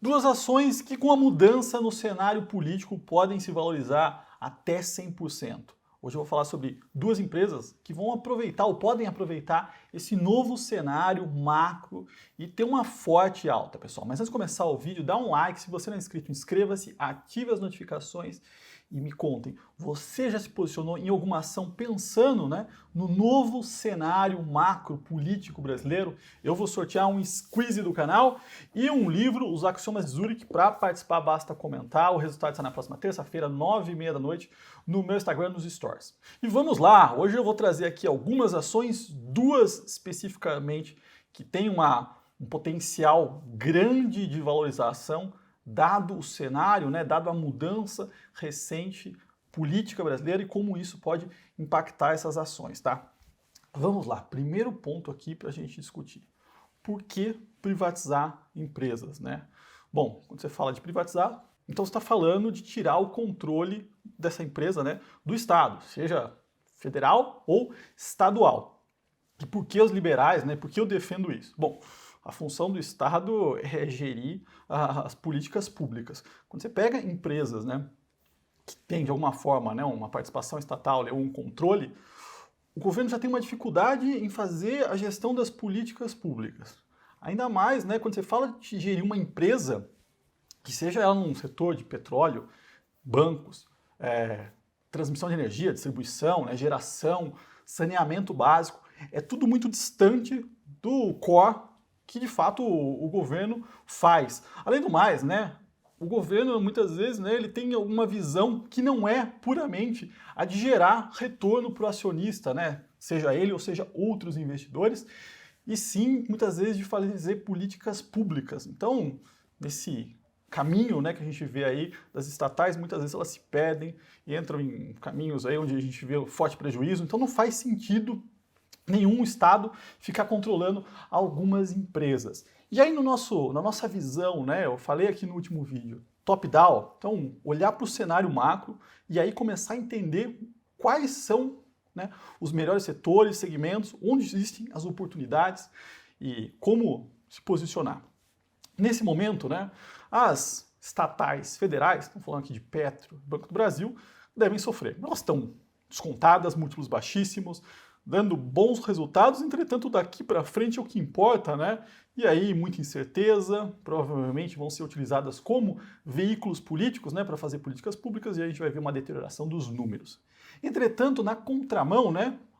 Duas ações que com a mudança no cenário político podem se valorizar até 100%. Hoje eu vou falar sobre duas empresas que vão aproveitar ou podem aproveitar esse novo cenário macro e ter uma forte alta, pessoal. Mas antes de começar o vídeo, dá um like, se você não é inscrito, inscreva-se, ative as notificações e me contem, você já se posicionou em alguma ação pensando, no novo cenário macro político brasileiro? Eu vou sortear um squeeze do canal e um livro, Os Axiomas de Zurich. Para participar basta comentar, o resultado está na próxima terça-feira, 9h30 da noite, no meu Instagram, nos Stories. E vamos lá, hoje eu vou trazer aqui algumas ações, duas especificamente, que têm um potencial grande de valorização, dado o cenário, dado a mudança recente política brasileira e como isso pode impactar essas ações, tá? Vamos lá, primeiro ponto aqui para a gente discutir. Por que privatizar empresas, Bom, quando você fala de privatizar, então você está falando de tirar o controle dessa empresa, do Estado, seja federal ou estadual. E por que os liberais, por que eu defendo isso? Bom, a função do Estado é gerir as políticas públicas. Quando você pega empresas, que tem de alguma forma, uma participação estatal ou um controle, o governo já tem uma dificuldade em fazer a gestão das políticas públicas. Ainda mais, quando você fala de gerir uma empresa, que seja ela num setor de petróleo, bancos, transmissão de energia, distribuição, geração, saneamento básico, é tudo muito distante do core que de fato o governo faz. Além do mais, o governo muitas vezes ele tem alguma visão que não é puramente a de gerar retorno para o acionista, seja ele ou seja outros investidores, e sim muitas vezes de fazer políticas públicas. Então, nesse caminho que a gente vê aí das estatais, muitas vezes elas se perdem e entram em caminhos aí onde a gente vê forte prejuízo, então não faz sentido nenhum Estado ficar controlando algumas empresas. E aí na nossa visão, eu falei aqui no último vídeo, top-down, então olhar para o cenário macro e aí começar a entender quais são os melhores setores, segmentos, onde existem as oportunidades e como se posicionar. Nesse momento, as estatais federais, estamos falando aqui de Petro, Banco do Brasil, devem sofrer. Elas estão descontadas, múltiplos baixíssimos, dando bons resultados, entretanto daqui para frente é o que importa, E aí muita incerteza, provavelmente vão ser utilizadas como veículos políticos, para fazer políticas públicas e aí a gente vai ver uma deterioração dos números. Entretanto, na contramão,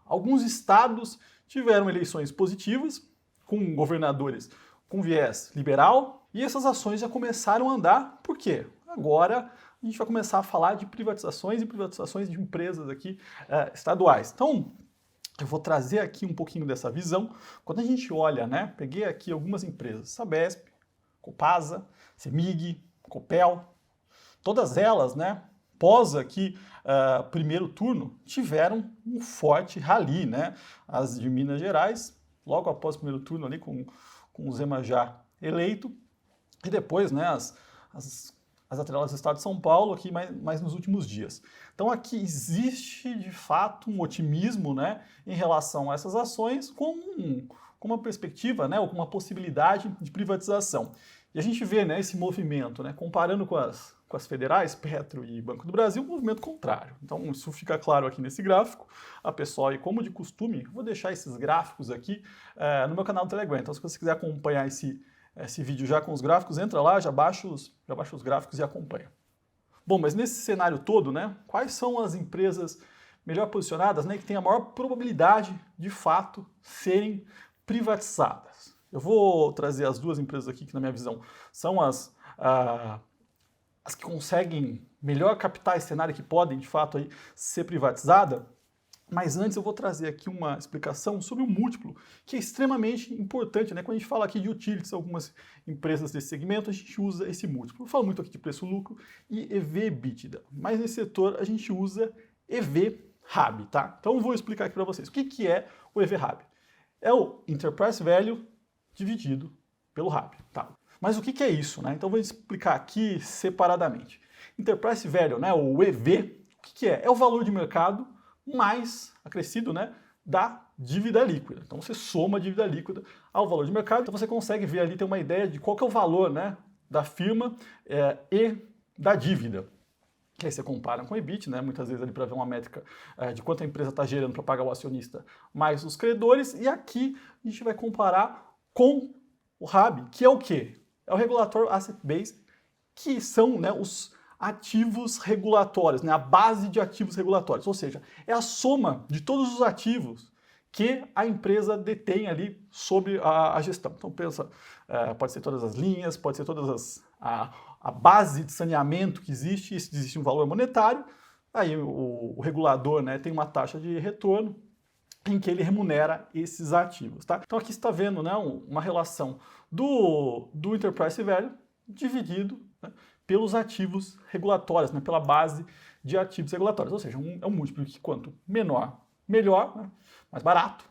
alguns estados tiveram eleições positivas, com governadores com viés liberal, e essas ações já começaram a andar. Por quê? Agora a gente vai começar a falar de privatizações e privatizações de empresas aqui estaduais. Então, eu vou trazer aqui um pouquinho dessa visão. Quando a gente olha, peguei aqui algumas empresas, Sabesp, Copasa, Semig, Copel, todas elas, pós aqui primeiro turno, tiveram um forte rally, As de Minas Gerais, logo após o primeiro turno ali com o Zema já eleito, e depois, as atreladas do estado de São Paulo aqui mais nos últimos dias. Então aqui existe de fato um otimismo em relação a essas ações com uma perspectiva, ou com uma possibilidade de privatização. E a gente vê esse movimento, comparando com as federais, Petro e Banco do Brasil, um movimento contrário. Então isso fica claro aqui nesse gráfico. Pessoal, e como de costume, vou deixar esses gráficos aqui no meu canal do Telegram. Então se você quiser acompanhar esse vídeo já com os gráficos, entra lá, já baixa os gráficos e acompanha. Bom, mas nesse cenário todo, quais são as empresas melhor posicionadas, que têm a maior probabilidade de fato serem privatizadas? Eu vou trazer as duas empresas aqui que na minha visão são as que conseguem melhor captar esse cenário, que podem de fato aí ser privatizadas. Mas antes eu vou trazer aqui uma explicação sobre o múltiplo, que é extremamente importante, Quando a gente fala aqui de utilities, algumas empresas desse segmento, a gente usa esse múltiplo. Eu falo muito aqui de preço-lucro e EV/EBITDA, mas nesse setor a gente usa EV/RAB, tá? Então eu vou explicar aqui para vocês. O que é o EV/RAB? É o Enterprise Value dividido pelo RAB, tá? Mas o que é isso, Então eu vou explicar aqui separadamente. Enterprise Value, ou EV, o que é? É o valor de mercado mais acrescido, da dívida líquida. Então você soma a dívida líquida ao valor de mercado, então você consegue ver ali, ter uma ideia de qual que é o valor, da firma e da dívida. Que aí você compara com o EBIT, né? Muitas vezes ali para ver uma métrica de quanto a empresa está gerando para pagar o acionista mais os credores. E aqui a gente vai comparar com o RAB, que é o quê? É o Regulator Asset Base, que são, né, os ativos regulatórios, né, a base de ativos regulatórios, ou seja, é a soma de todos os ativos que a empresa detém ali sobre a gestão. Então pensa, pode ser todas as linhas, pode ser todas a base de saneamento que existe, e se existe um valor monetário, aí o regulador, né, tem uma taxa de retorno em que ele remunera esses ativos. Tá? Então aqui você está vendo, né, uma relação do Enterprise Value dividido, né, pelos ativos regulatórios, né, pela base de ativos regulatórios. Ou seja, é um múltiplo que quanto menor, melhor, né, mais barato.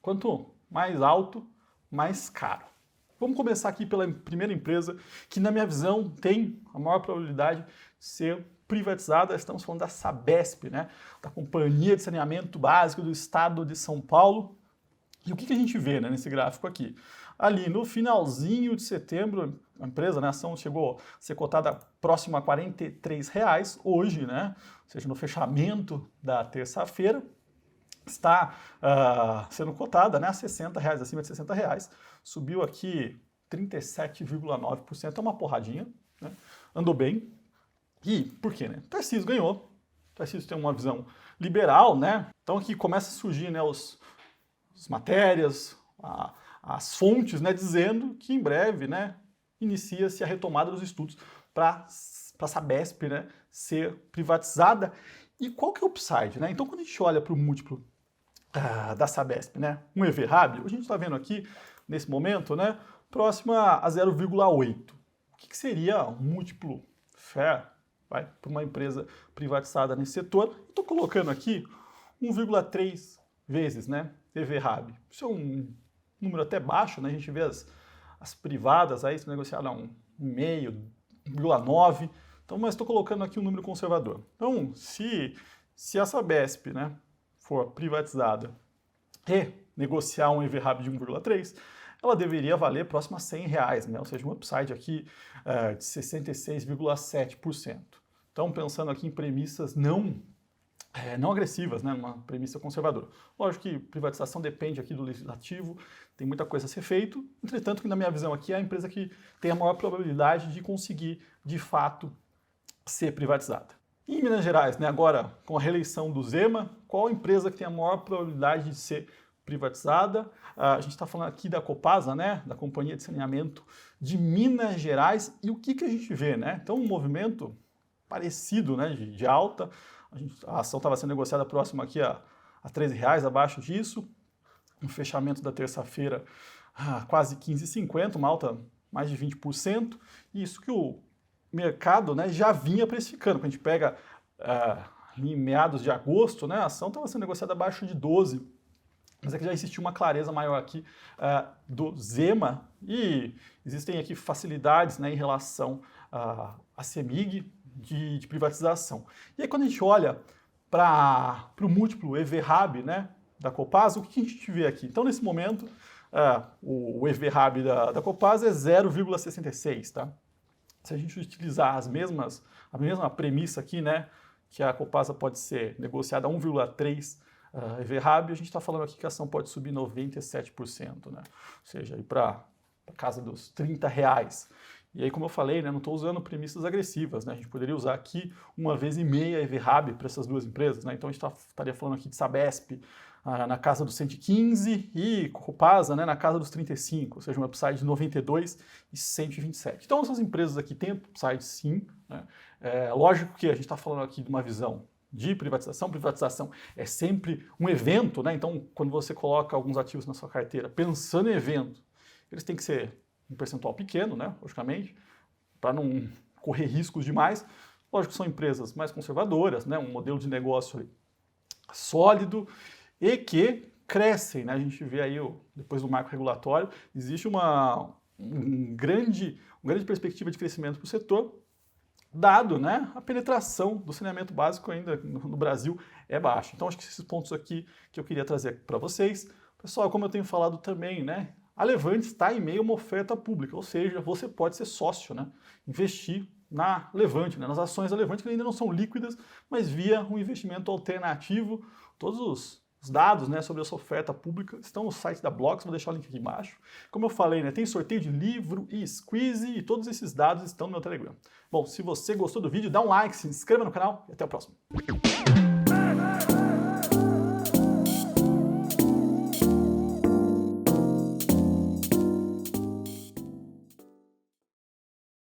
Quanto mais alto, mais caro. Vamos começar aqui pela primeira empresa que, na minha visão, tem a maior probabilidade de ser privatizada. Estamos falando da Sabesp, né? Da Companhia de Saneamento Básico do Estado de São Paulo. E o que a gente vê, né, nesse gráfico aqui? Ali no finalzinho de setembro, a empresa, né, a ação chegou a ser cotada próximo a R$ 43 hoje, né? Ou seja, no fechamento da terça-feira. Está sendo cotada, né, a R$ 60, acima de R$ 60. Subiu aqui 37,9%, é uma porradinha, né? Andou bem. E por quê, né? Tarcísio ganhou. Tarcísio tem uma visão liberal, né? Então aqui começa a surgir, né, as matérias, as fontes, né, dizendo que em breve, né, inicia-se a retomada dos estudos para a Sabesp, né, ser privatizada. E qual que é o upside, né? Então quando a gente olha para o múltiplo da Sabesp, né, um EV/RAB, a gente está vendo aqui, nesse momento, né, próximo a 0,8. O que seria um múltiplo fair para uma empresa privatizada nesse setor? Estou colocando aqui 1,3 vezes, né, EV/RAB. Isso é um número até baixo, né? A gente vê as privadas aí se negociaram a 1,5, 1,9. Então, mas estou colocando aqui um número conservador. Então, se a Sabesp, né, for privatizada e negociar um EV/RAB de 1,3, ela deveria valer próximo a R$ 100, né? Ou seja, um upside aqui de 66,7%. Então, pensando aqui em premissas não agressivas, né? Uma premissa conservadora. Lógico que privatização depende aqui do legislativo, tem muita coisa a ser feito, entretanto, que na minha visão aqui é a empresa que tem a maior probabilidade de conseguir, de fato, ser privatizada. E em Minas Gerais, né, agora com a reeleição do Zema, qual a empresa que tem a maior probabilidade de ser privatizada? A gente está falando aqui da Copasa, né, da Companhia de Saneamento de Minas Gerais. E o que a gente vê, né? Então, um movimento parecido, né, de alta. A ação estava sendo negociada próximo aqui a R$ 13, abaixo disso. No fechamento da terça-feira, quase 15,50, uma alta mais de 20%. E isso que o mercado, né, já vinha precificando. Quando a gente pega em meados de agosto, né, a ação estava sendo negociada abaixo de 12, mas é que já existiu uma clareza maior aqui do Zema e existem aqui facilidades, né, em relação à CEMIG de privatização. E aí quando a gente olha para o múltiplo EV/RAB, né, da Copasa, o que a gente vê aqui? Então nesse momento o EV/RAB da Copasa é 0,66, tá? Se a gente utilizar a mesma premissa aqui, né, que a Copasa pode ser negociada a 1,3 EV/RAB, a gente está falando aqui que a ação pode subir 97%, né? Ou seja, para casa dos R$ 30. E aí, como eu falei, né, não estou usando premissas agressivas, né? A gente poderia usar aqui 1,5 EV/RAB para essas duas empresas, né? Então a gente estaria falando aqui de Sabesp na casa dos 115 e Copasa, né, na casa dos 35, ou seja, um upside de 92 e 127. Então essas empresas aqui têm upside sim, né? Lógico que a gente está falando aqui de uma visão de privatização é sempre um evento, né? Então quando você coloca alguns ativos na sua carteira pensando em evento, eles têm que ser um percentual pequeno, né, logicamente, para não correr riscos demais. Lógico que são empresas mais conservadoras, né, um modelo de negócio sólido e que crescem, né? A gente vê aí, depois do marco regulatório, existe uma grande perspectiva de crescimento para o setor, dado, né, a penetração do saneamento básico ainda no Brasil é baixa. Então, acho que esses pontos aqui que eu queria trazer para vocês. Pessoal, como eu tenho falado também, né, a Levante está em meio a uma oferta pública, ou seja, você pode ser sócio, né? Investir na Levante, né? Nas ações da Levante que ainda não são líquidas, mas via um investimento alternativo. Todos os dados, né, sobre essa oferta pública estão no site da Blocks, vou deixar o link aqui embaixo. Como eu falei, né, tem sorteio de livro e squeeze e todos esses dados estão no meu Telegram. Bom, se você gostou do vídeo, dá um like, se inscreva no canal e até o próximo.